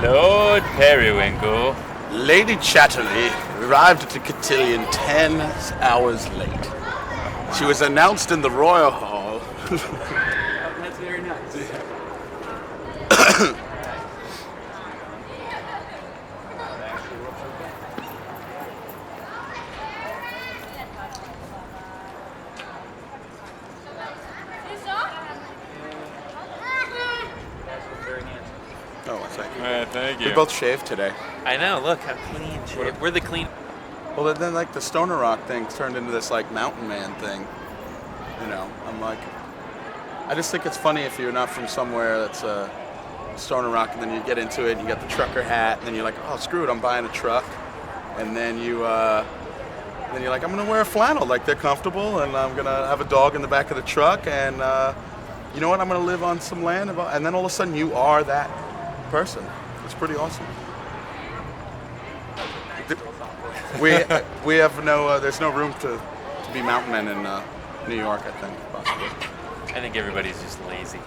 Lord Periwinkle. Lady Chatterley arrived at the cotillion 10 hours late. She was announced in the Royal Hall. That's very nice. Oh, one second. Thank you. We both shaved today. I know, look how clean shaved. We're the clean. Well, then like the stoner rock thing turned into this like mountain man thing. You know, I'm like, I just think it's funny if you're not from somewhere that's stoner rock, and then you get into it, and you get the trucker hat, and then you're like, oh, screw it, I'm buying a truck, and then you're like, I'm gonna wear a flannel, like they're comfortable, and I'm gonna have a dog in the back of the truck, and you know what, I'm gonna live on some land, and then all of a sudden you are that person. It's pretty awesome. We have no, there's no room to be mountain men in New York, I think, possibly. I think everybody's just lazy.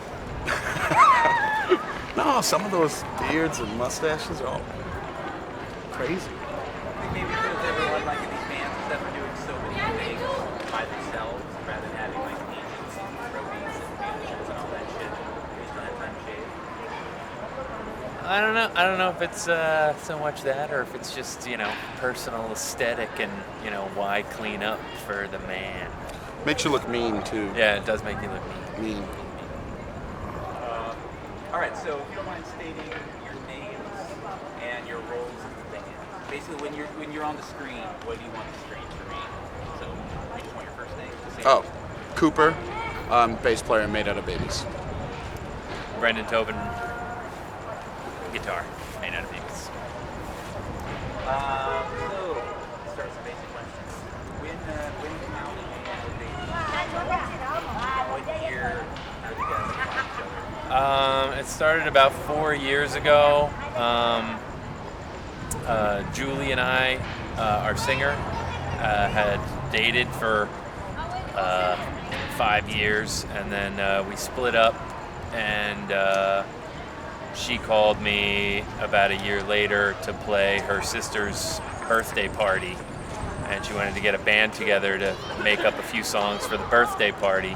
No, some of those beards and mustaches are all crazy. I think maybe if there's everyone like in these bands that are doing so many things by themselves rather than having like agents and trophies and managers and all that shit. They just don't have time to shave. I don't know if it's so much that, or if it's just, you know, personal aesthetic and, you know, why clean up for the man. Makes you look mean, too. Yeah, it does make you look mean. Mean. All right, so if you don't mind stating your names and your roles in the band. Basically, when you're on the screen, what do you want the screen to read? So, you just want your first name? Oh, Cooper, bass player made out of babies. Brendan Tobin, guitar, made out of babies. So, let's start some basic questions. When you come out and what year how did you guys find each other? It started about 4 years ago. Julie and I, our singer, had dated for 5 years, and then we split up, and she called me about a year later to play her sister's birthday party, and she wanted to get a band together to make up a few songs for the birthday party,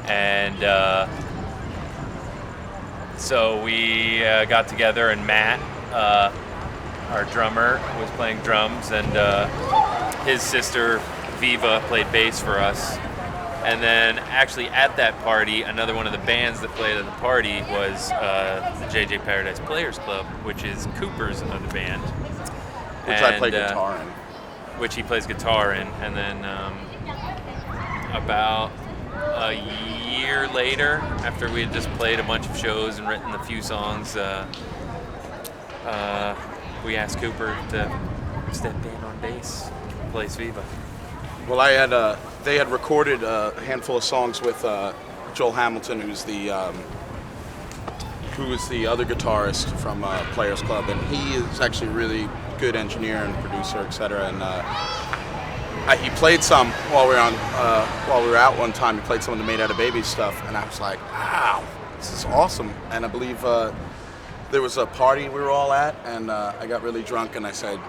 and so we got together, and Matt, our drummer, was playing drums, and his sister Viva played bass for us. And then actually at that party, another one of the bands that played at the party was the JJ Paradise Players Club, which is Cooper's other band. Which I play guitar in. Which he plays guitar in. And then about a year later, after we had just played a bunch of shows and written a few songs, we asked Cooper to step in on bass, play Viva. Well, they had recorded a handful of songs with Joel Hamilton, who's the other guitarist from Players Club, and he is actually a really good engineer and producer, etc. And he played some while we were out one time. He played some of the Made Out of Babies stuff, and I was like, wow, this is awesome. And I believe there was a party we were all at, and I got really drunk, and I said,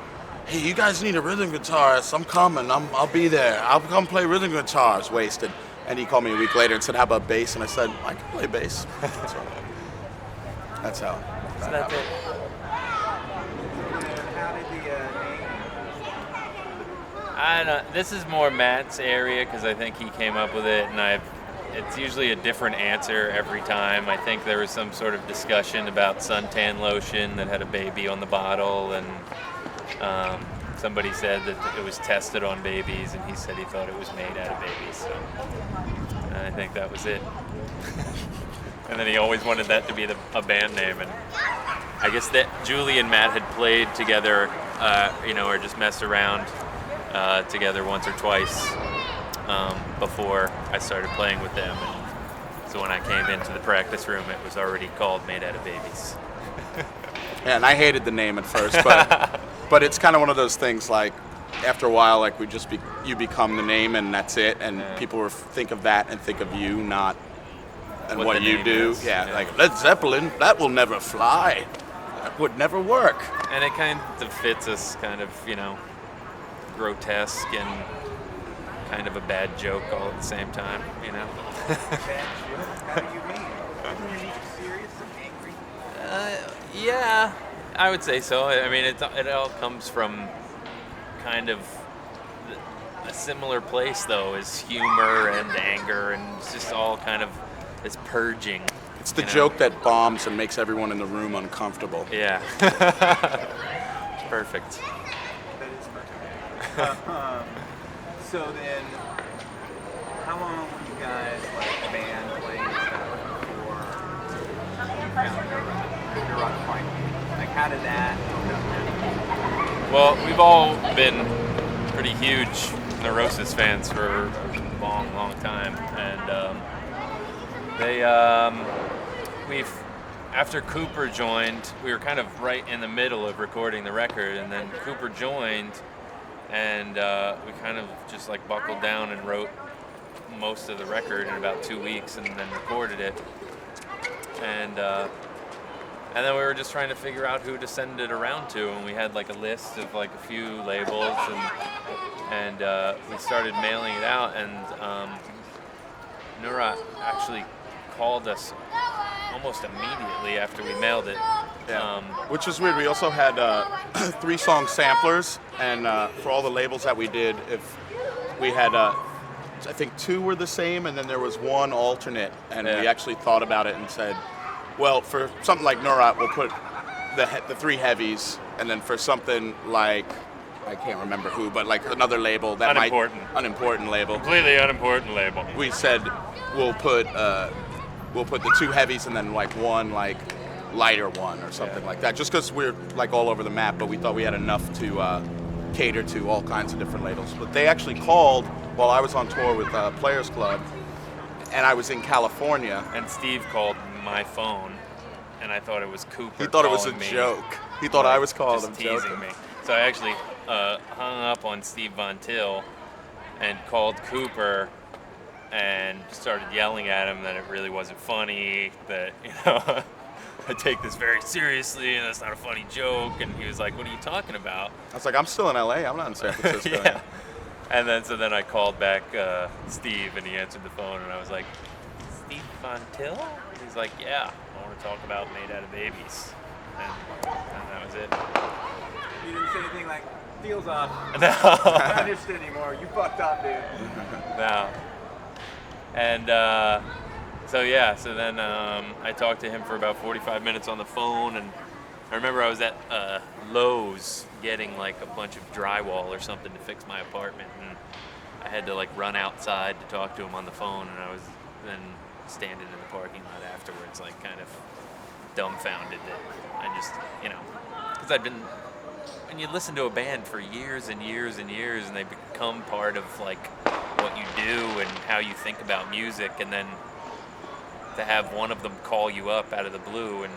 hey, you guys need a rhythm guitarist. I'm coming. I'll be there. I'll come play rhythm guitar. I was wasted. And he called me a week later and said, how about bass? And I said, I can play bass. So that's how that happened. How did the name? I don't know. This is more Matt's area because I think he came up with it, and it's usually a different answer every time. I think there was some sort of discussion about suntan lotion that had a baby on the bottle, and somebody said that it was tested on babies, and he said he thought it was made out of babies. So I think that was it. And then he always wanted that to be a band name, and I guess that Julie and Matt had played together, or just messed around together once or twice before I started playing with them. And so when I came into the practice room, it was already called Made Out of Babies. Yeah, and I hated the name at first, but it's kind of one of those things, like, after a while, like, you become the name, and that's it, and people will think of that and think of you, not and what you do. Is. Yeah, like Led Zeppelin, that will never fly. That would never work. And it kind of fits us, kind of, you know, grotesque and kind of a bad joke all at the same time, you know. Bad joke? How do you mean? Isn't your music serious and angry? Yeah, I would say so. I mean, it all comes from kind of a similar place, though, is humor and anger, and it's just all kind of this purging. It's the joke that bombs and makes everyone in the room uncomfortable. Yeah. Perfect. That is perfect. So then, how long were you guys like band playing stuff before you found your rock finally? Like, how did that happen? Well, we've all been pretty huge Neurosis fans for a long, long time, and after Cooper joined, we were kind of right in the middle of recording the record, and then Cooper joined, and we kind of just like buckled down and wrote most of the record in about 2 weeks, and then recorded it, and then we were just trying to figure out who to send it around to, and we had like a list of like a few labels, and we started mailing it out, and Nura actually called us almost immediately after we mailed it. Yeah. Which is weird. We also had 3 song samplers, and for all the labels that we did, if we had, I think 2 were the same, and then there was 1 alternate, and we actually thought about it and said, well, for something like Nurat, we'll put the 3 heavies, and then for something like, I can't remember who, but like another label that unimportant label, completely unimportant label. We said we'll put the 2 heavies and then like 1 like lighter one or something like that, just because we're like all over the map, but we thought we had enough to cater to all kinds of different labels. But they actually called while I was on tour with Players Club, and I was in California. And Steve called my phone, and I thought it was Cooper. He thought it was a me. joke. He thought I was calling just him teasing joking. me. So I actually hung up on Steve Von Til and called Cooper and started yelling at him that it really wasn't funny, that, you know, I take this very seriously and that's not a funny joke. And he was like, what are you talking about? I was like, I'm still in LA, I'm not in San Francisco. Yeah. And then I called back Steve, and he answered the phone, and I was like, Steve Von Til? He's like, yeah, I want to talk about Made Out of Babies. And that was it. You didn't say anything like, deal's off. No. I'm not interested anymore. You fucked up, dude. No. And so then I talked to him for about 45 minutes on the phone, and I remember I was at Lowe's getting like a bunch of drywall or something to fix my apartment, and I had to like run outside to talk to him on the phone, and I was then standing in the parking lot afterwards, like kind of dumbfounded that I just, you know, because I'd been, when you listen to a band for years and years and years, and they become part of like what you do and how you think about music, and then to have one of them call you up out of the blue and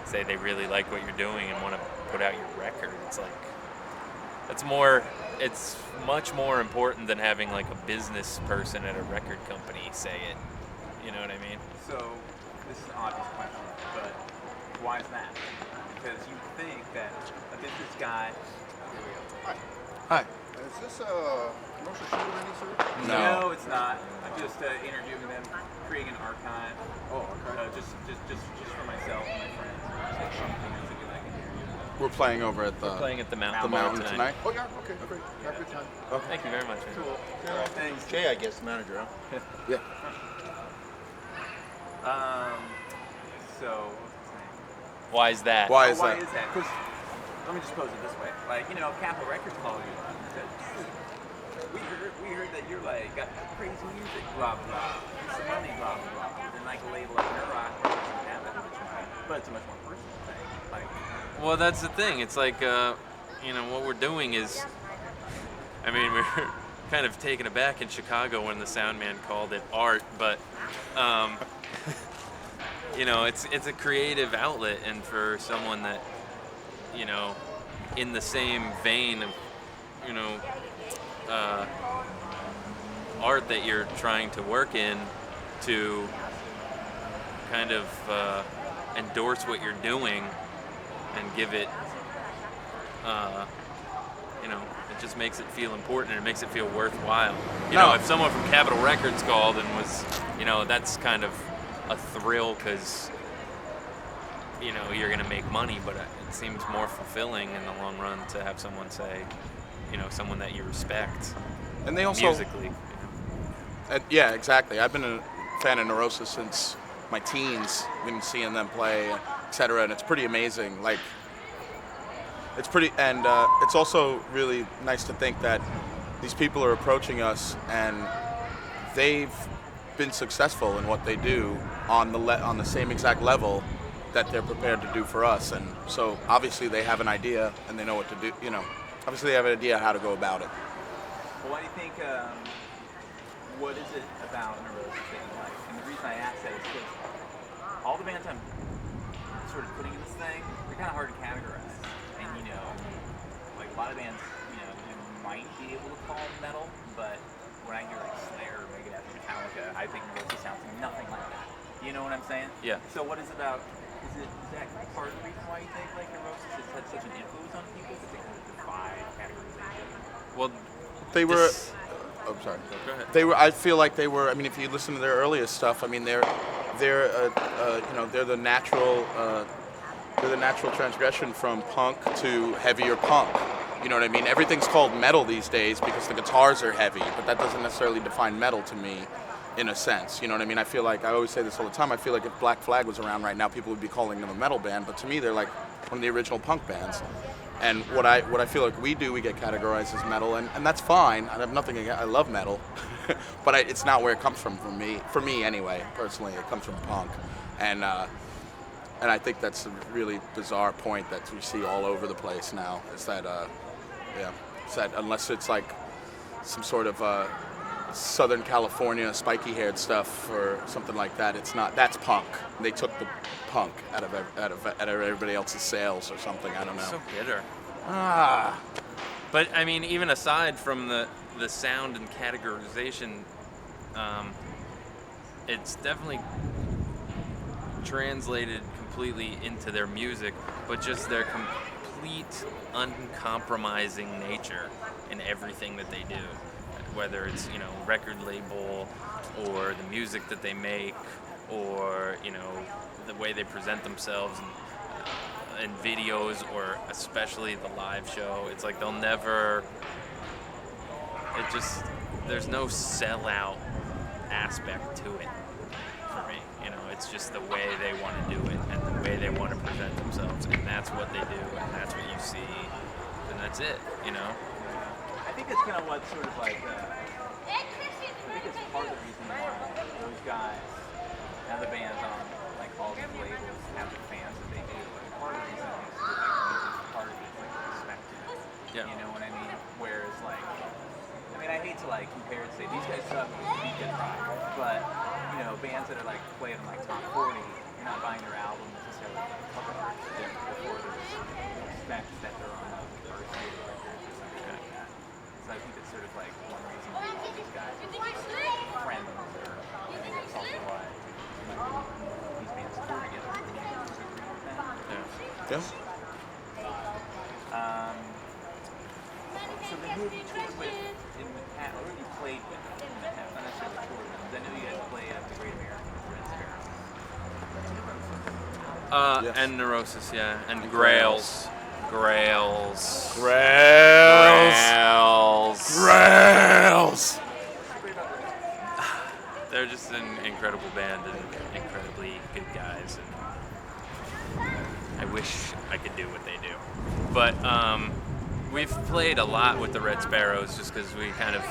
say they really like what you're doing and want to put out your record, it's like, it's much more important than having like a business person at a record company say it. You know what I mean? So, this is an obvious question, but why is that? Because you think that a business guy. Here we go. Hi. Is this a commercial shoot of any sort? No, it's not. I'm just interviewing them, creating an archive. Oh, okay. Just for myself and my friends. So something else that you like in here. We're playing over at the Playing at the Mountain, the mountain tonight. Oh, yeah, okay, great. Have a good time. Thank you very much. Man. Cool. Thanks. Jay, I guess, the manager, huh? Yeah. So, what was I saying? Why is that? Why Oh, is why that? is that? Because, let me just pose it this way. Like, you know, Capitol Records called you up and said, we heard that you're like, got crazy music, blah, blah, blah. Some money, blah, blah, blah. And like a label like Neurock doesn't have that much money, but it's a much more personal thing. Like, Well, that's the thing. It's like, you know, what we're doing is, I mean, we were kind of taken aback in Chicago when the sound man called it art, but, you know, it's a creative outlet, and for someone that, you know, in the same vein of, you know, art that you're trying to work in, to kind of endorse what you're doing give it, you know, it just makes it feel important and it makes it feel worthwhile. You know, if someone from Capitol Records called and was, you know, that's kind of a thrill because, you know, you're going to make money, but it seems more fulfilling in the long run to have someone say, you know, someone that you respect. And they also musically. yeah, exactly. I've been a fan of Neurosis since my teens, been seeing them play, etc. And it's pretty amazing. Like, it's pretty, and it's also really nice to think that these people are approaching us and they've been successful in what they do on the same exact level that they're prepared to do for us. And so obviously they have an idea and they know what to do. You know, obviously they have an idea how to go about it. Well, why do you think? What is it about Neurosis that you like? And the reason I ask that is because all the bands I'm sort of putting in this thing, they're kind of hard to categorize. And you know, like a lot of bands, you know, you might be able to call metal, but when I hear like Slayer or Megadeth or Metallica, I think Neurosis sounds nothing like that. You know what I'm saying? Yeah. So what is about? Is that part of the reason why you think like Neurosis has had such an influence on people? Because they kind of defy categorization. Well, They were. this- Oh, sorry. Go ahead. They were. I feel like they were. I mean, if you listen to their earliest stuff, I mean, they're you know, they're the natural transgression from punk to heavier punk. You know what I mean? Everything's called metal these days because the guitars are heavy, but that doesn't necessarily define metal to me, in a sense. You know what I mean? I feel like, I always say this all the time, I feel like if Black Flag was around right now, people would be calling them a metal band, but to me, they're like one of the original punk bands. And what I feel like we do, we get categorized as metal, and that's fine. I have nothing against, I love metal, but it's not where it comes from for me anyway, personally. It comes from punk. And I think that's a really bizarre point that we see all over the place now, is that, it's that unless it's like some sort of Southern California spiky-haired stuff or something like that, it's not, that's punk. They took the punk out of everybody else's sales or something, I don't know. So bitter. Ah. But I mean, even aside from the sound and categorization, it's definitely translated completely into their music, but just their complete uncompromising nature in everything that they do, whether it's, you know, record label or the music that they make or, you know, the way they present themselves in videos, or especially the live show. It's like they'll never, there's no sellout aspect to it for me. You know, it's just the way they want to do it and the way they want to present themselves, and that's what they do, and that's what you see, and that's it, you know? I think it's kind of what sort of like, I think it's part of the reason why those guys and the bands on like all these labels have the fans that they do. Like part of the reason I think is like part of it is like the respect to it. Yeah. You know what I mean? Whereas like, I mean, I hate to like compare and say these guys suck, beat Dead Rock, but you know, bands that are like played on like top 40, you're not buying their album necessarily like cover art before there's respect that they're on like diversity records or something like that. So I think it's sort of like one reason why all these guys are friends, or it's also why these bands tour together. Do you agree with that? Yeah. So then who have you toured with in the past, or who have you played with in the past? Not necessarily toured with, because I know you guys played at the Great American with Red Sparrow. Yes. And Neurosis, yeah, and And Grails. Grails. They're just an incredible band and incredibly good guys, and I wish I could do what they do. But we've played a lot with the Red Sparrows just because we kind of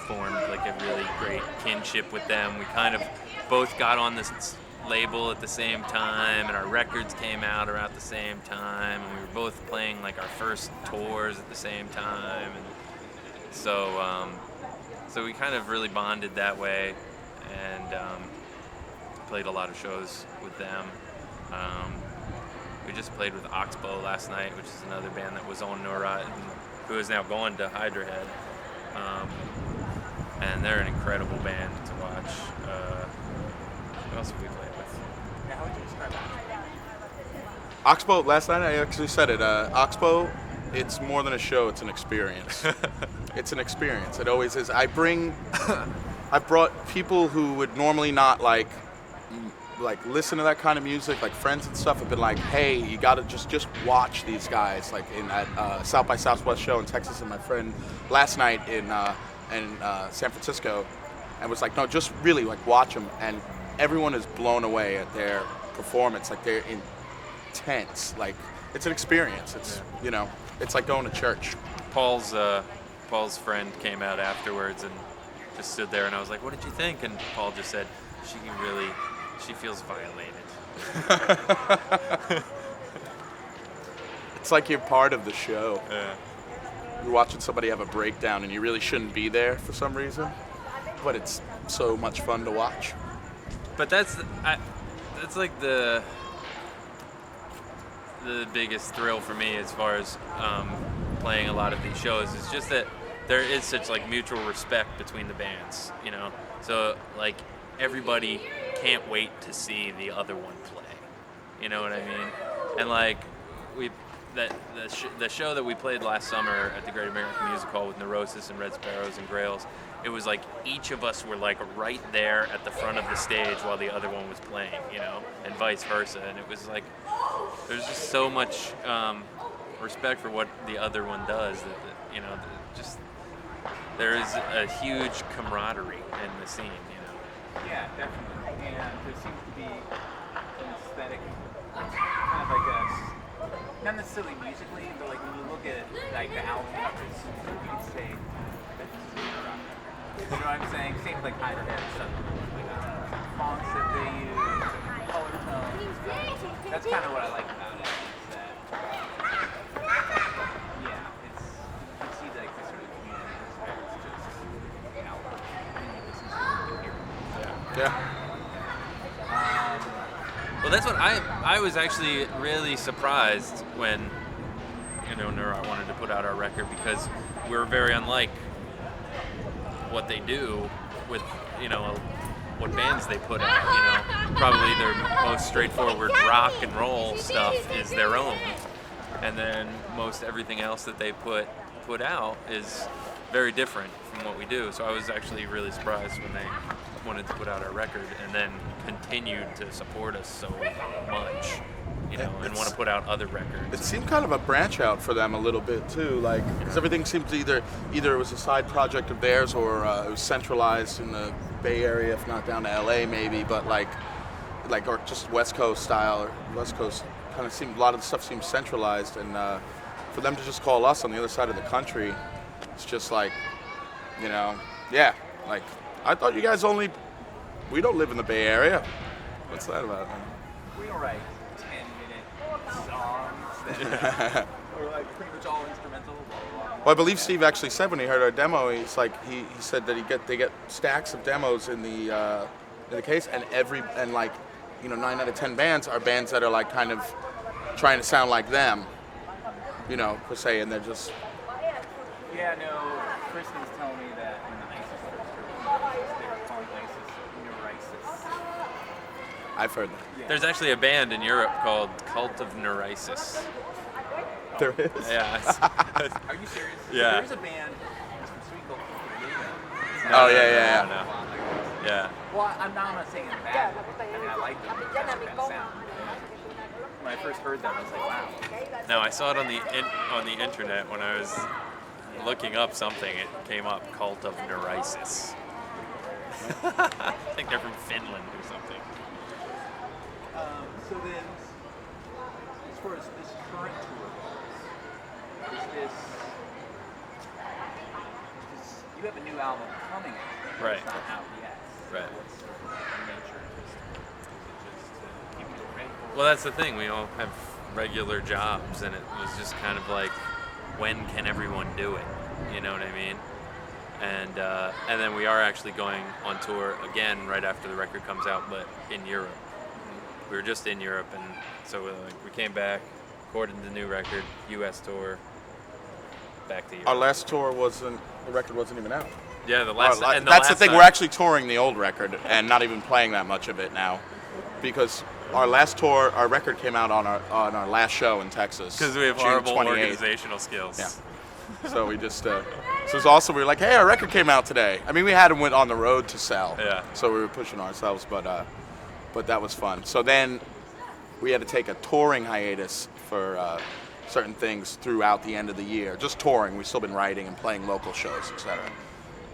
formed like a really great kinship with them. We kind of both got on this label at the same time, and our records came out around the same time, and we were both playing like our first tours at the same time, and so we kind of really bonded that way, and played a lot of shows with them. We just played with Oxbow last night, which is another band that was on Neurot and who is now going to Hydra Head. And they're an incredible band to watch. Who else have we played with? Now, how would you describe that? Oxbow, last night I actually said it. Oxbow, it's more than a show, it's an experience. It's an experience. It always is. I've brought people who would normally not like listen to that kind of music, like friends and stuff, have been like, hey, you gotta just watch these guys, like in that South by Southwest show in Texas, and my friend last night in San Francisco, and was like, no, just really like watch them, and everyone is blown away at their performance. Like they're intense. Like it's an experience. It's it's like going to church. Paul's friend came out afterwards and just stood there, and I was like, what did you think? And Paul just said, she feels violated. It's like you're part of the show. Yeah. You're watching somebody have a breakdown and you really shouldn't be there for some reason, but it's so much fun to watch. But that's like the biggest thrill for me as far as playing a lot of these shows. Is just that there is such like mutual respect between the bands, So like everybody can't wait to see the other one play. You know what I mean? And like the show that we played last summer at the Great American Music Hall with Neurosis and Red Sparrows and Grails, it was like each of us were like right there at the front of the stage while the other one was playing, and vice versa. And it was like there's just so much respect for what the other one does that just there is a huge camaraderie in the scene. Yeah, definitely. And there seems to be an aesthetic, kind of like not necessarily musically, but like when you look at like the album covers, you can say that this is rock. You know what I'm saying? Same with like Hydrohead and stuff. Like, fonts that they use, color tones. That's kind of what I like about it. Is that, yeah, you can see like the sort of community aspect. It's just an album. And you listen to it, you hear it. Yeah. Well, that's what I was actually really surprised when Neurot wanted to put out our record, because we're very unlike what they do with what bands they put out. Probably their most straightforward rock and roll stuff is their own, and then most everything else that they put out is very different from what we do. So I was actually really surprised when they wanted to put out our record and then continued to support us so much, and want to put out other records. It seemed kind of a branch out for them a little bit too, because everything seemed to either it was a side project of theirs or it was centralized in the Bay Area, if not down to LA maybe, but like or just West Coast style, or West Coast kind of seemed, a lot of the stuff seemed centralized, and for them to just call us on the other side of the country, it's just like, like I thought you guys we don't live in the Bay Area. What's that about? We don't write 10-minute songs that are like pretty much all instrumental. Blah, blah, blah. Well, I believe Steve actually said when he heard our demo, he's like he said that they get stacks of demos in the case, and 9 out of 10 bands are bands that are like kind of trying to sound like them, per se, and they're just. Yeah, no. Kristen was telling me that when the ISIS first started, they were calling ISIS Neurisis. I've heard that. Yeah. There's actually a band in Europe called Cult of Neurisis. There is? Yeah. Are you serious? Yeah. There's a band from Sweden called Oh, yeah. No. Yeah. Well, I'm not saying it's bad. I mean, I like them. That's a bad sound. When I first heard them, I was like, wow. No, I saw it on the internet when I was looking up something. It came up, Cult of Neurisis. I think they're from Finland or something. So then, as far as this current tour goes, is this you have a new album coming out, Right. It's not out yet. Right. What's sort of the nature of this? Is it just to keep you ready for? Well, that's the thing. We all have regular jobs, and it was just kind of like, when can everyone do it? You know what I mean? And then we are actually going on tour again right after the record comes out, but in Europe. We were just in Europe, and so we came back, recorded the new record, U.S. tour, back to Europe. Our last tour the record wasn't even out. Yeah, that's the thing. time. We're actually touring the old record and not even playing that much of it now, because our last tour, our record came out on our last show in Texas. Because we have June horrible 28th. organizational skills. Yeah. So we just, so it was also, we were like, hey, our record came out today. I mean, we hadn't went on the road to sell. Yeah. So we were pushing ourselves, but that was fun. So then we had to take a touring hiatus for certain things throughout the end of the year. Just touring. We've still been writing and playing local shows, etc.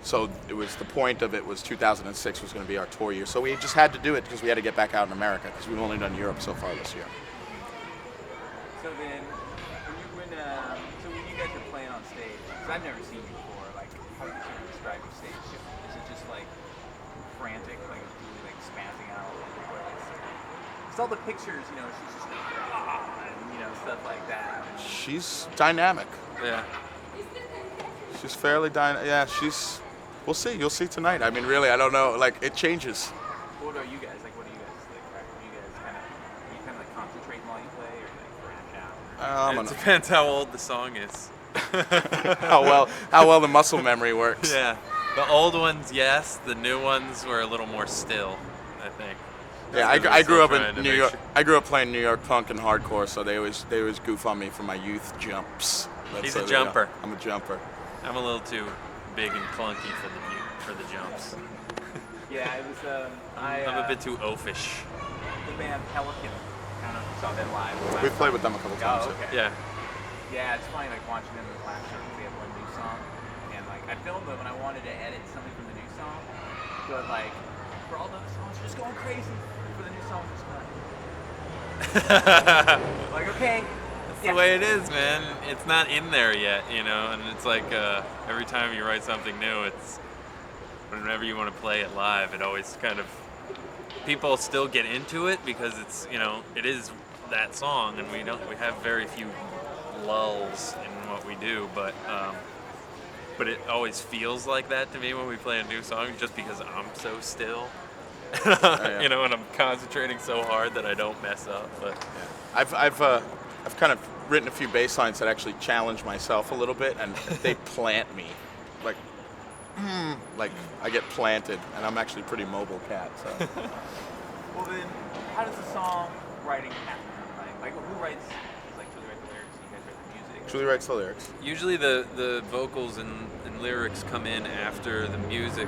So it was, the point of it was 2006 was going to be our tour year. So we just had to do it because we had to get back out in America because we've only done Europe so far this year. So then, when you guys are playing on stage, because I've never seen you before, like, how do you sort of describe your stage show? Is it just like frantic, like really like spazzing out, or it's all the pictures, you know, she's just like, and, you know, stuff like that. She's dynamic. Yeah. She's fairly dynamic. Yeah, we'll see. You'll see tonight. I mean, really, I don't know. Like, it changes. What about you guys? Like, what do you guys like? Do you guys kind of like concentrate while you play, or like branch out? It depends how old the song is. how well the muscle memory works. Yeah. The old ones, yes. The new ones were a little more still, I think. Yeah, I grew up in New York. I grew up playing New York punk and hardcore, so they always goof on me for my youth jumps. He's a jumper. I'm a jumper. I'm a little too big and clunky for the jumps. Yeah, it was. I'm a bit too oafish. The band Pelican, kind of saw them live. We've played with them a couple times. Oh, okay. Yeah. Yeah, it's funny, like watching them in the last show. They have one new song, and like I filmed them and I wanted to edit something from the new song, but like for all the other songs, just going crazy. For the new song, just not. Like, okay. That's the way it is, man. It's not in there yet, you know, and it's like every time you write something new, it's whenever you want to play it live, it always kind of, people still get into it because it's, you know, it is that song, and we have very few lulls in what we do, but it always feels like that to me when we play a new song, just because I'm so still. You know, and I'm concentrating so hard that I don't mess up. But yeah. I've kind of written a few bass lines that actually challenge myself a little bit, and they plant me, like I get planted, and I'm actually a pretty mobile cat. So. Well then, how does the song writing happen? Like who writes? Like Julie writes the lyrics, you guys write the music. Julie writes the lyrics. usually the vocals and lyrics come in after the music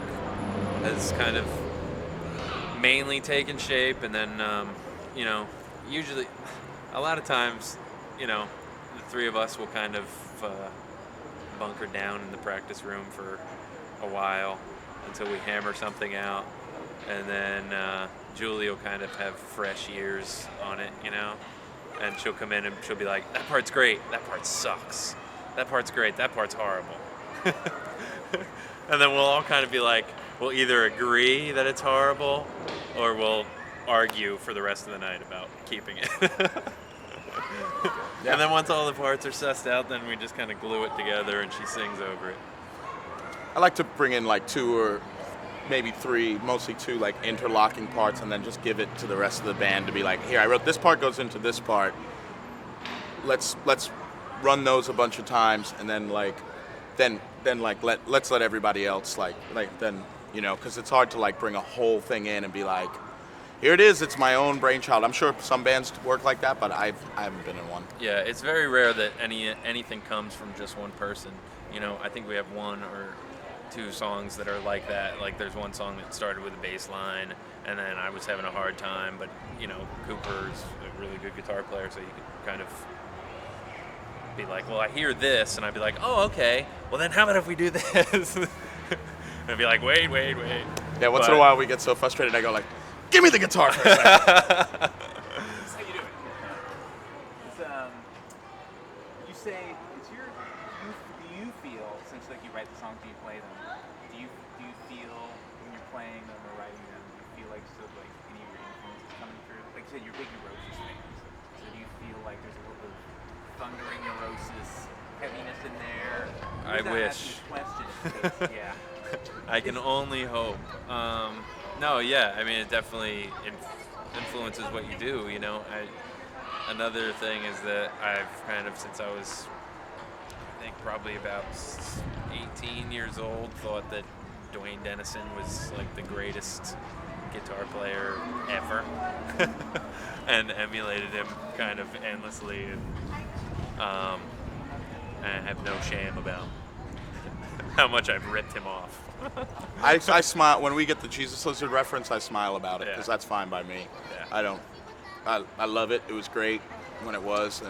has kind of mainly taken shape, and then you know, usually a lot of times, you know, the three of us will kind of bunker down in the practice room for a while until we hammer something out, and then Julie will kind of have fresh ears on it, you know, and she'll come in and she'll be like, that part's great, that part sucks, that part's great, that part's horrible. And then we'll all kind of be like, we'll either agree that it's horrible or we'll argue for the rest of the night about keeping it. Yeah. And then once all the parts are sussed out, then we just kind of glue it together and she sings over it. I like to bring in like 2 or maybe 3, mostly 2 like interlocking parts, and then just give it to the rest of the band to be like, here, I wrote this part goes into this part. Let's run those a bunch of times, and then let's let everybody else then, you know, because it's hard to like bring a whole thing in and be like, here it is, it's my own brainchild. I'm sure some bands work like that, but I haven't been in one. Yeah, it's very rare that anything comes from just one person. You know, I think we have 1 or 2 songs that are like that. Like there's one song that started with a bass line, and then I was having a hard time, but you know, Cooper's a really good guitar player, so you could kind of be like, well, I hear this, and I'd be like, oh, okay, well then how about if we do this? And I'd be like, wait. Yeah, once in a while we get so frustrated, I go like, give me the guitar for a second. That's how you do it. It's, you say, do you feel, since like you write the songs and you play them, do you feel when you're playing them or writing them, do you feel like sort of like any of your influences coming through? Like you said, you're big Neurosis fans, so do you feel like there's a little bit of thundering Neurosis heaviness in there? I wish. Yeah. I can only hope. No, yeah, I mean, it definitely influences what you do, you know. Another thing is that I've kind of, since I was, I think probably about 18 years old, thought that Dwayne Dennison was like the greatest guitar player ever, and emulated him kind of endlessly, and I have no shame about how much I've ripped him off. I smile when we get the Jesus Lizard reference. I smile about it because that's fine by me. Yeah. I love it. It was great when it was,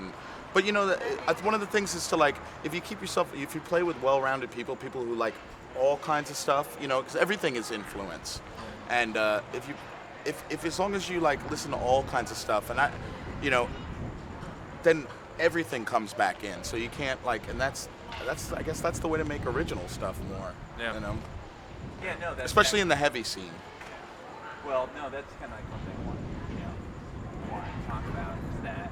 but you know, one of the things is to like, if you play with well-rounded people who like all kinds of stuff, you know, because everything is influence, and if as long as you like listen to all kinds of stuff, and you know, then everything comes back in. So you can't like, and that's I guess that's the way to make original stuff more. Yeah. You know. Yeah, no, that's Especially in the heavy scene. Well, no, that's kind of like one thing I want to talk about is that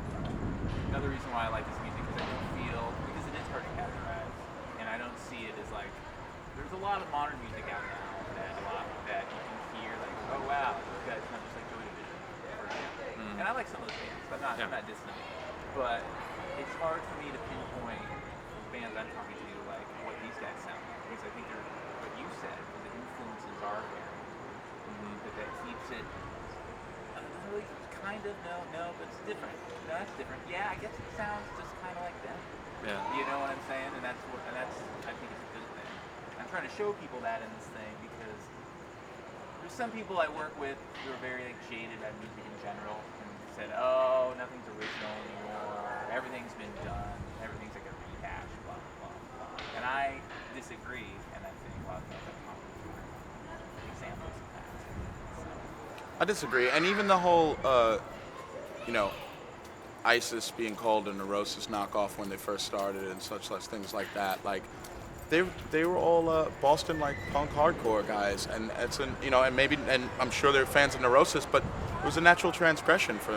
another reason why I like this music is I don't feel, because it is hard to categorize, and I don't see it as like, there's a lot of modern music out now that you can hear like, oh wow, this guy's not just like Joy Division, for example. And I like some of those bands, but I'm not dissing them. But it's hard for me to pinpoint bands I'm talking to like what these guys sound like, because I think they're, what you said, the influences are there. That keeps it really kind of, no, but it's different. No, that's different. Yeah, I guess it sounds just kind of like them. Yeah. You know what I'm saying? And that's I think it's a good thing. I'm trying to show people that in this thing because there's some people I work with who are very like jaded at music in general and said, oh, nothing's original anymore. Everything's been done. Everything's like a rehash, blah, blah, blah. And I disagree, and I think a lot of people have examples of that. I disagree, and even the whole, you know, ISIS being called a Neurosis knockoff when they first started and such things like that. Like, they were all Boston like punk hardcore guys, and it's and I'm sure they're fans of Neurosis, but it was a natural progression for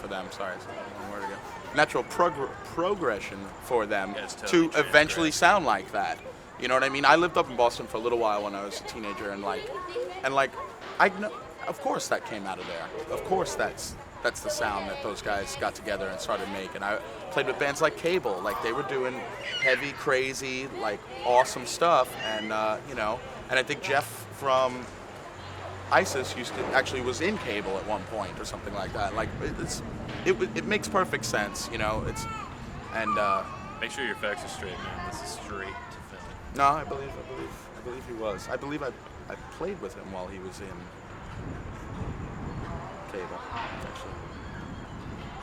them. Sorry, it's one word again. Natural progression for them to eventually sound like that. You know what I mean? I lived up in Boston for a little while when I was a teenager, and I know, of course that came out of there. Of course that's the sound that those guys got together and started making. I played with bands like Cable, like they were doing heavy, crazy, like awesome stuff, and you know, and I think Jeff from ISIS was in Cable at one point or something like that. Like it makes perfect sense, you know. Make sure your facts are straight, man. This is straight to Philly. No, I believe he was. I believe I played with him while he was in Cable, actually.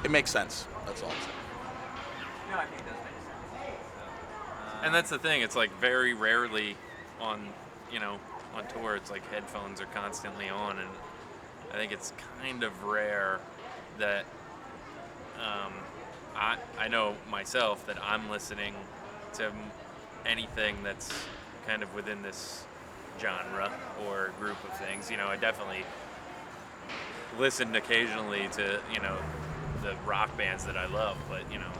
It makes sense. That's all I'm saying. No, I think it does make sense. So, And that's the thing. It's like very rarely on tour. It's like headphones are constantly on, and I think it's kind of rare that I know myself that I'm listening to anything that's kind of within this genre or group of things. You know, I definitely listen occasionally to, you know, the rock bands that I love, but, you know,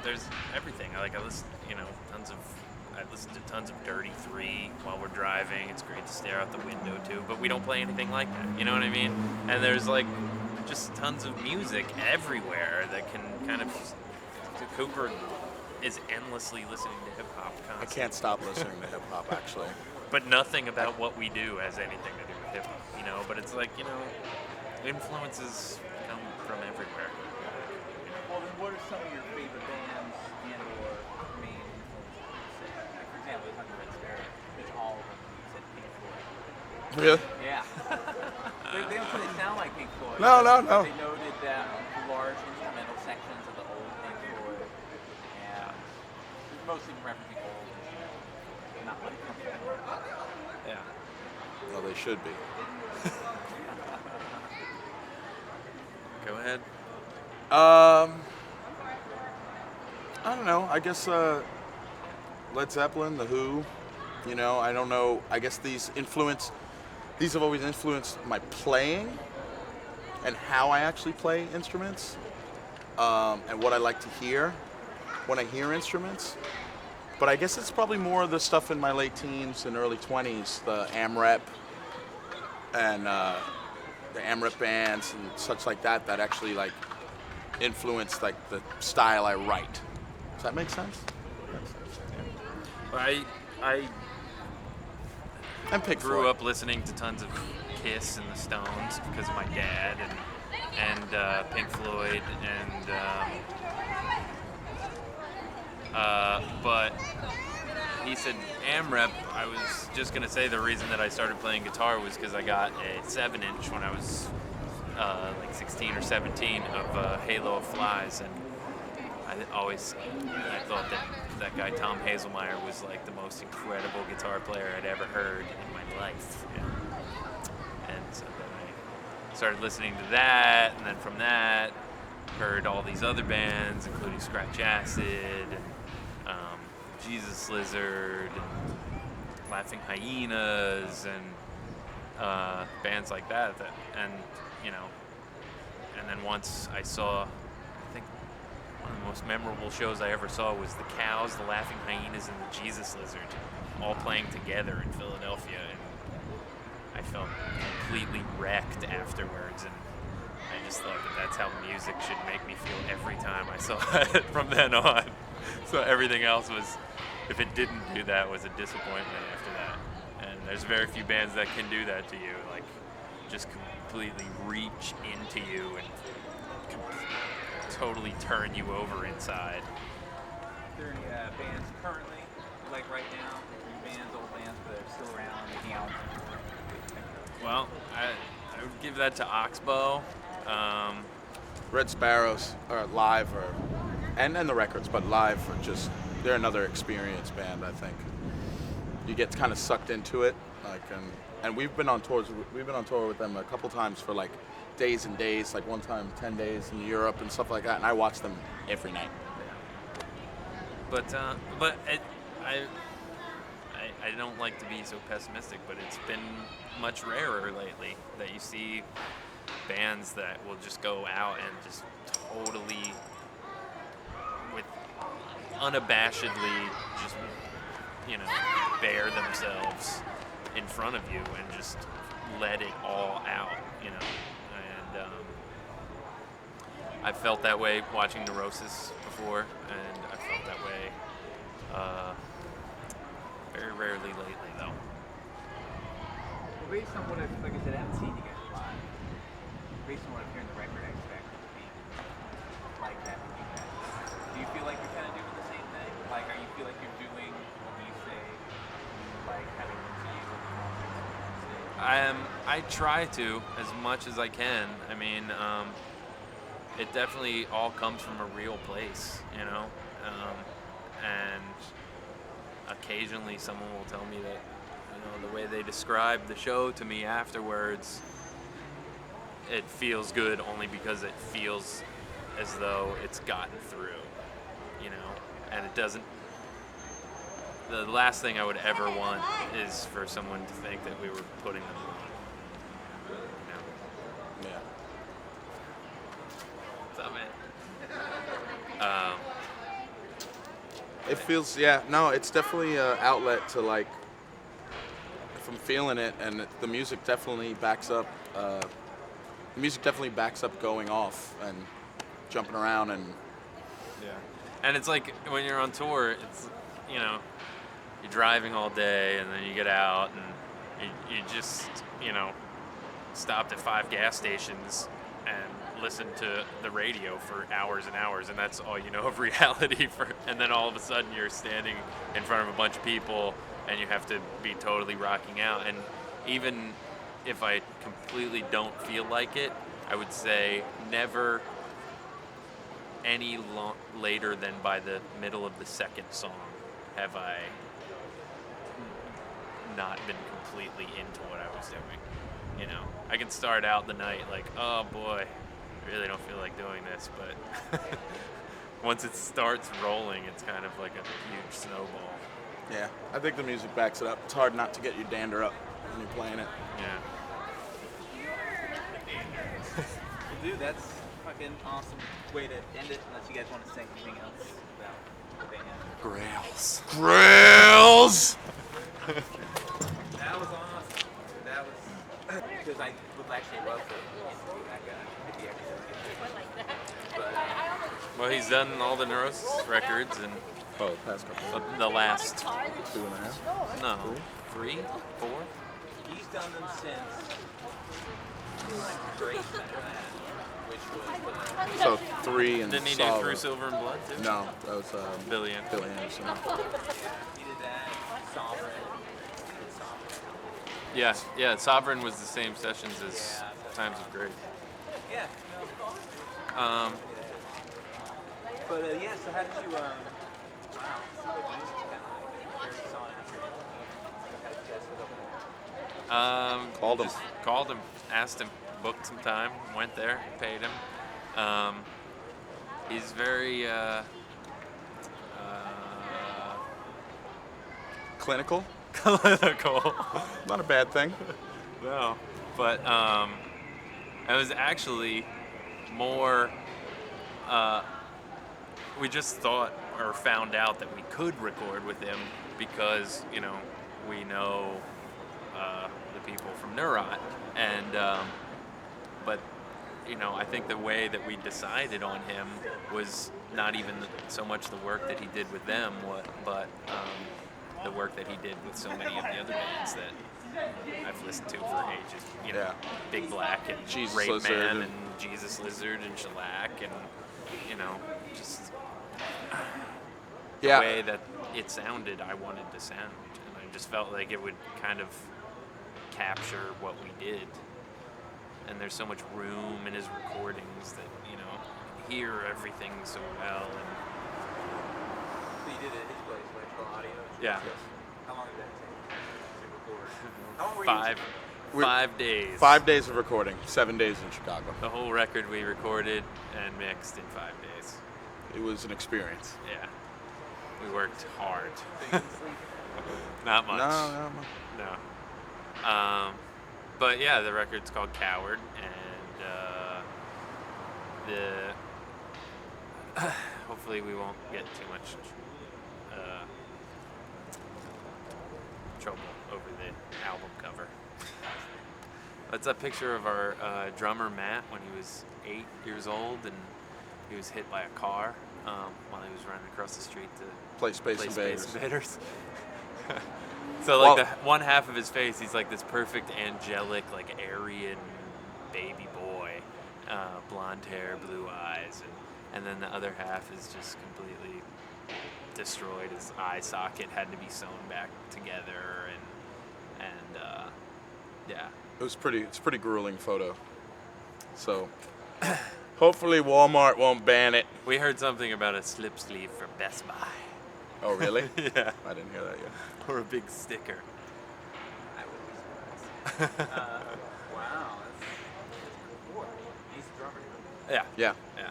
there's everything. I listen, you know, I listen to tons of Dirty 3 while we're driving. It's great to stare out the window too, but we don't play anything like that, you know what I mean? And there's like just tons of music everywhere that can kind of, Cooper is endlessly listening to hip hop constantly. I can't stop listening to hip hop, actually. But nothing about what we do has anything to do with hip hop, you know? But it's like, you know, influences come from everywhere. well, then what are some of your favorite bands and/or main influences? Like, for example, the Red Sparrow, which all of them you said Pink Floyd. Really? Yeah. they don't really sound like Pink Floyd. No. They noted that large instrumental sections of the old Pink Floyd, and mostly referencing old instrumental, not like Pink Floyd. Yeah. Well, they should be. Go ahead. I don't know. I guess Led Zeppelin, The Who. You know, I don't know. I guess these have always influenced my playing and how I actually play instruments, and what I like to hear when I hear instruments. But I guess it's probably more of the stuff in my late teens and early 20s, the AMREP and the AMREP bands and such like that actually like influenced like the style I write. Does that make sense? I And Pink grew Floyd. up listening to tons of Kiss and the Stones because of my dad, and Pink Floyd, and but he said AMREP. I was just gonna say the reason that I started playing guitar was because I got a 7-inch when I was like 16 or 17 of Halo of Flies, and I thought that guy Tom Hazelmeyer was like the most incredible guitar player I'd ever heard in my life. And so then I started listening to that, and then from that heard all these other bands, including Scratch Acid and Jesus Lizard and Laughing Hyenas and bands like that, and you know, and then once I saw, I think one of the most memorable shows I ever saw was the Cows, the Laughing Hyenas, and the Jesus Lizard all playing together in Philadelphia, and I felt completely wrecked afterwards, and I just thought that that's how music should make me feel every time I saw it from then on. So everything else was, if it didn't do that, was a disappointment after that. And there's very few bands that can do that to you, like just completely reach into you and totally turn you over inside. Are there any bands currently, like right now, new bands, old bands that are still around, making out? Well, I would give that to Oxbow. Red Sparrows are live, and the records, but live are just, they're another experience band. I think you get kind of sucked into it, like, and we've been on tours. We've been on tour with them a couple times for like days and days, like one time 10 days in Europe and stuff like that. And I watch them every night. But I don't like to be so pessimistic, but it's been much rarer lately that you see bands that will just go out and just totally, with unabashedly, just, you know, bare themselves in front of you and just let it all out, you know. And I've felt that way watching Neurosis before, and I felt that way very rarely lately, though. Well, based on what like I said, I haven't seen you guys live. Based on what I'm hearing, the record I expect to be like that with you guys. Do you feel like you're kind of doing the same thing? Like, are you feel like you're doing what you say, like having to I try to as much as I can. I mean, it definitely all comes from a real place, you know, and occasionally someone will tell me that, you know, the way they describe the show to me afterwards, it feels good only because it feels as though it's gotten through, you know, and it doesn't. The last thing I would ever want is for someone to think that we were putting them on. You know? Yeah. What's up, man? It feels, yeah, no, it's definitely an outlet to, like, if I'm feeling it, and the music definitely backs up, going off and jumping around, and Yeah. And it's like when you're on tour, it's, you know, you're driving all day and then you get out and you just, you know, stopped at 5 gas stations and listened to the radio for hours and hours, and that's all you know of reality. And then all of a sudden you're standing in front of a bunch of people and you have to be totally rocking out. And even if I completely don't feel like it, I would say never any later than by the middle of the second song have I not been completely into what I was doing. You know, I can start out the night like, oh boy, I really don't feel like doing this, but once it starts rolling, it's kind of like a huge snowball. yeah, I think the music backs it up. It's hard not to get your dander up when you're playing it. Yeah. Dude, that's fucking awesome way to end it, unless you guys want to say anything else about the band. Grails. Grills! That was awesome. That was because I would actually love to interview that guy if he ever does get But Well, he's done all the Neurosis records and Oh, the past couple. the last 2.5. no 3, 4. he's done them since Great after that, which was So 3 and Didn't he do Solid. Through Silver and Blood too? No, that was Billy Anderson. Billy Anderson. he did that. Sovereign. Yeah, yeah. Sovereign was the same sessions as Times of Grace. Yeah. But yeah, so how did you wow. So the music's kind of like very sonic. How did you guys hook up? Called him. Just called him, asked him, booked some time, went there, paid him. He's very Clinical. clinical. Not a bad thing. No, but it was actually more. We just thought or found out that we could record with him because we know the people from Neurot, and but I think the way that we decided on him was not even so much the work that he did with them, but the work that he did with so many of the other bands that I've listened to for ages. Yeah. Big Black and Jesus Rape Lizard Man and- and Jesus Lizard and Shellac and just the Yeah. way that it sounded, I wanted to sound, and I just felt like it would kind of capture what we did. And there's so much room in his recordings that you hear everything so well. And So you did it at his place, Electro Audio. yeah, How long did that take to record? How long were you? 5 days. 5 days of recording, 7 days in Chicago. The whole record we recorded and mixed in 5 days. It was an experience. Yeah, we worked hard. So you didn't sleep? Not much. No. No. But yeah, the record's called Coward, and hopefully we won't get too much trouble over the album cover. That's a picture of our drummer Matt when he was 8 years old, and he was hit by a car while he was running across the street to Play Space play Invaders. Space Invaders. So like Well- the one half of his face, he's like this perfect angelic, like Aryan baby boy, blonde hair, blue eyes, and then the other half is just completely destroyed. His eye socket had to be sewn back together, and yeah. It's a pretty grueling photo. So hopefully Walmart won't ban it. We heard something about a slip sleeve for Best Buy. Oh really? Yeah, I didn't hear that yet. or a big sticker. I would be surprised. Wow, that's cool. He's a drummer. Yeah, Yeah. yeah.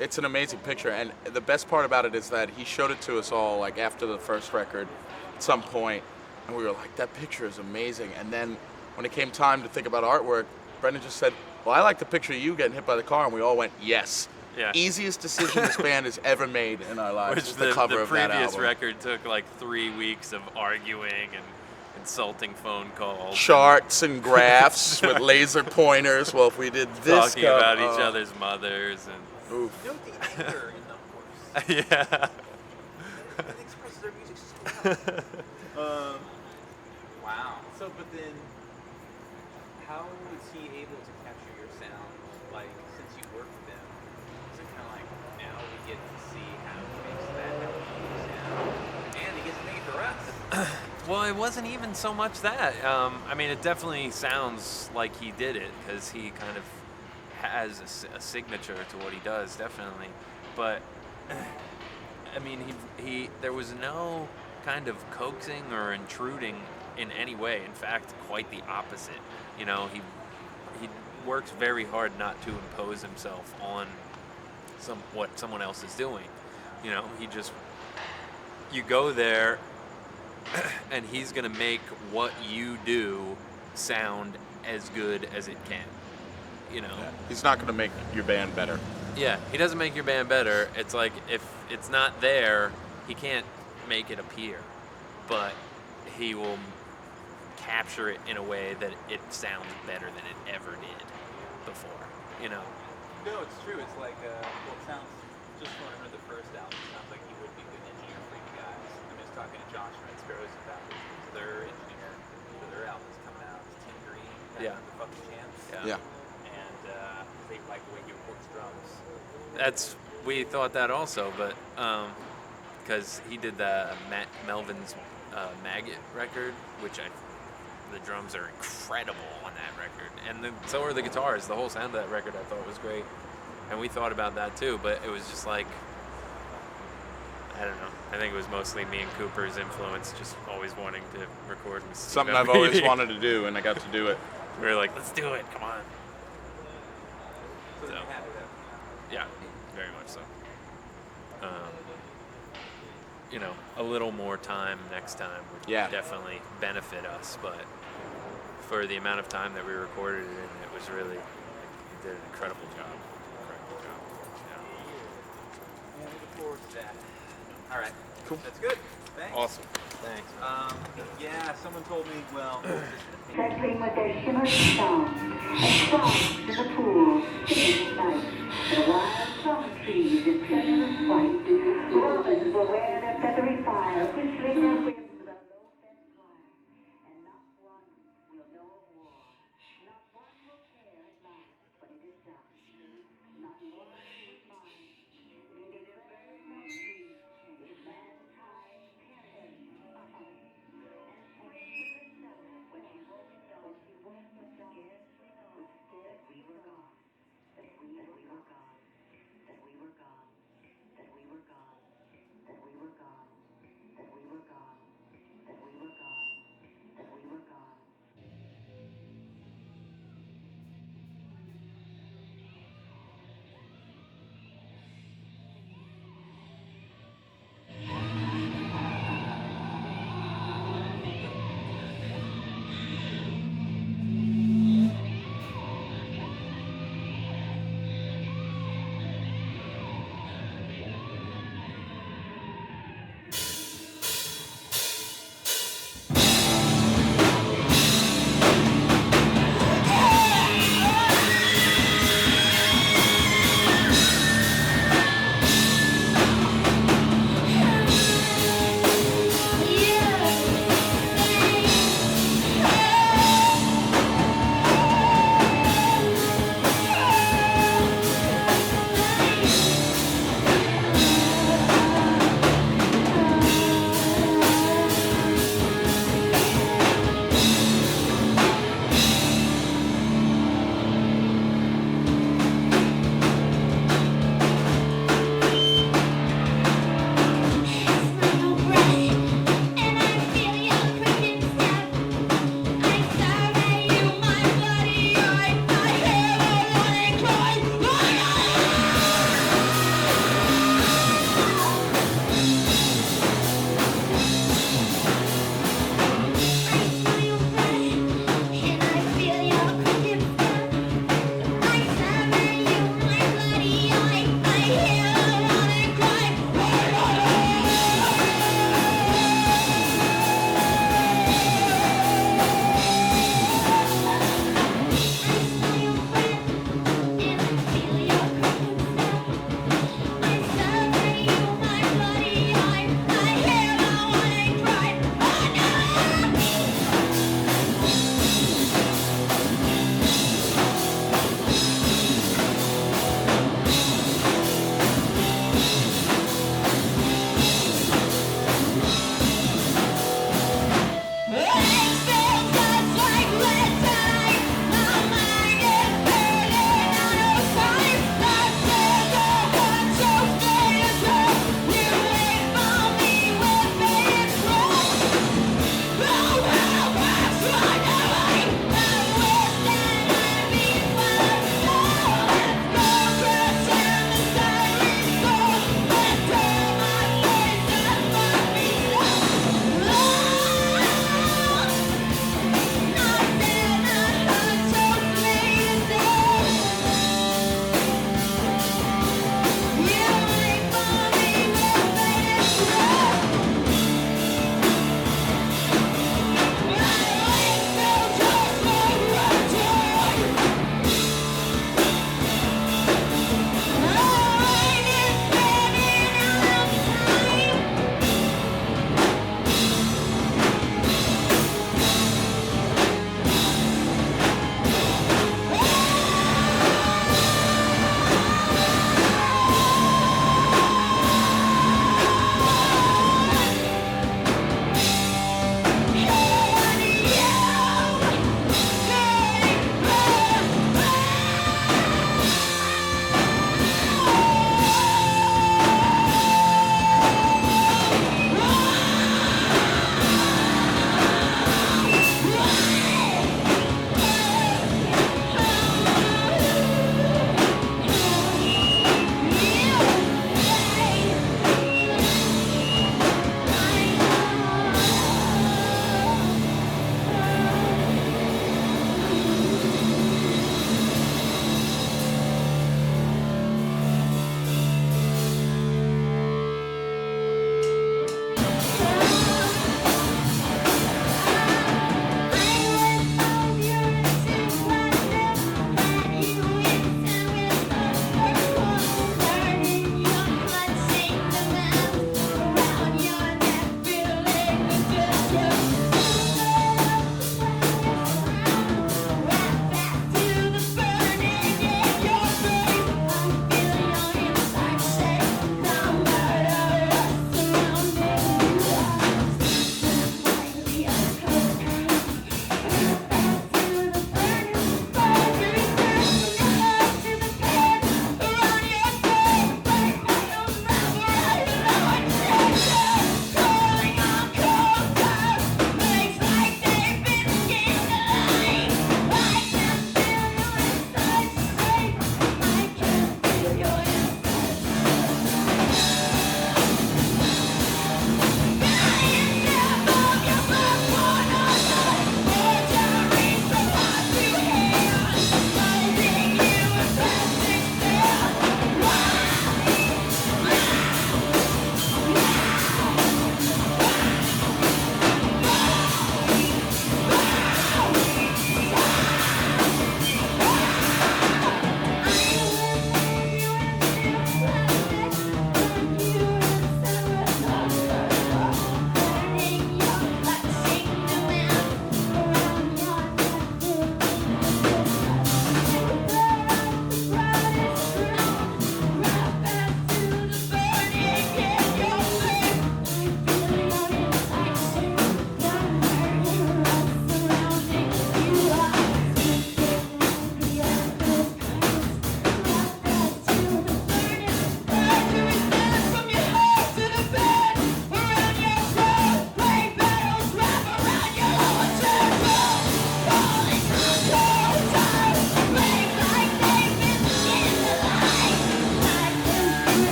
It's an amazing picture, and the best part about it is that he showed it to us all like after the first record at some point, and we were like, that picture is amazing. And then when it came time to think about artwork, Brendan just said, well, I like the picture of you getting hit by the car, and we all went, yes. Yeah. Easiest decision this band has ever made in our lives. Which is the cover the of that previous album. record took like 3 weeks of arguing and insulting phone calls. Charts and graphs with laser pointers. Well, if we did this, Talking about each other's mothers and Oof. You know the anger in them works. yeah. It expresses their music so well. Wow. So, but then, how was he able to capture your sound? Like, since you worked with him, is it kind of like now we get to see how he makes that sound, and he gets to make it for us? Well, it wasn't even so much that. I mean, it definitely sounds like he did it because he kind of has a signature to what he does, definitely. But I mean, he there was no kind of coaxing or intruding in any way. In fact, quite the opposite. He works very hard not to impose himself on what someone else is doing. You go there and he's gonna make what you do sound as good as it can. Yeah. He's not going to make your band better. Yeah, he doesn't make your band better. It's like if it's not there, he can't make it appear, but he will capture it in a way that it sounds better than it ever did before. No, it's true. It's like, well, it sounds, just when I heard the first album, it sounds like he would be a good engineer for you guys. I'm just talking to Josh and Red Sparrows about their engineer for their album that's coming out. It's Tim Green. Yeah. the fucking champs. Yeah. Yeah. And they like the way he records drums. We thought that also, but because he did the Melvin's Maggot record, which the drums are incredible on that record, and so are the guitars. The whole sound of that record I thought was great, and we thought about that too. But it was just like, I don't know. I think it was mostly me and Cooper's influence, just always wanting to record and Something I've always wanted to do, and I got to do it. We were like, let's do it. Come on. So So. you're happy with that. Yeah, very much so. You know, a little more time next time would definitely benefit us, but for the amount of time that we recorded it in, it was really, he did an incredible job. Incredible job. Yeah, looking forward to that. All right. Cool. That's good. Thanks. Awesome. Thanks. Yeah, someone told me, well, Settling with their shimmering sound, and frogs in the pool, singing at night, and wild plum trees in pleasant white dew.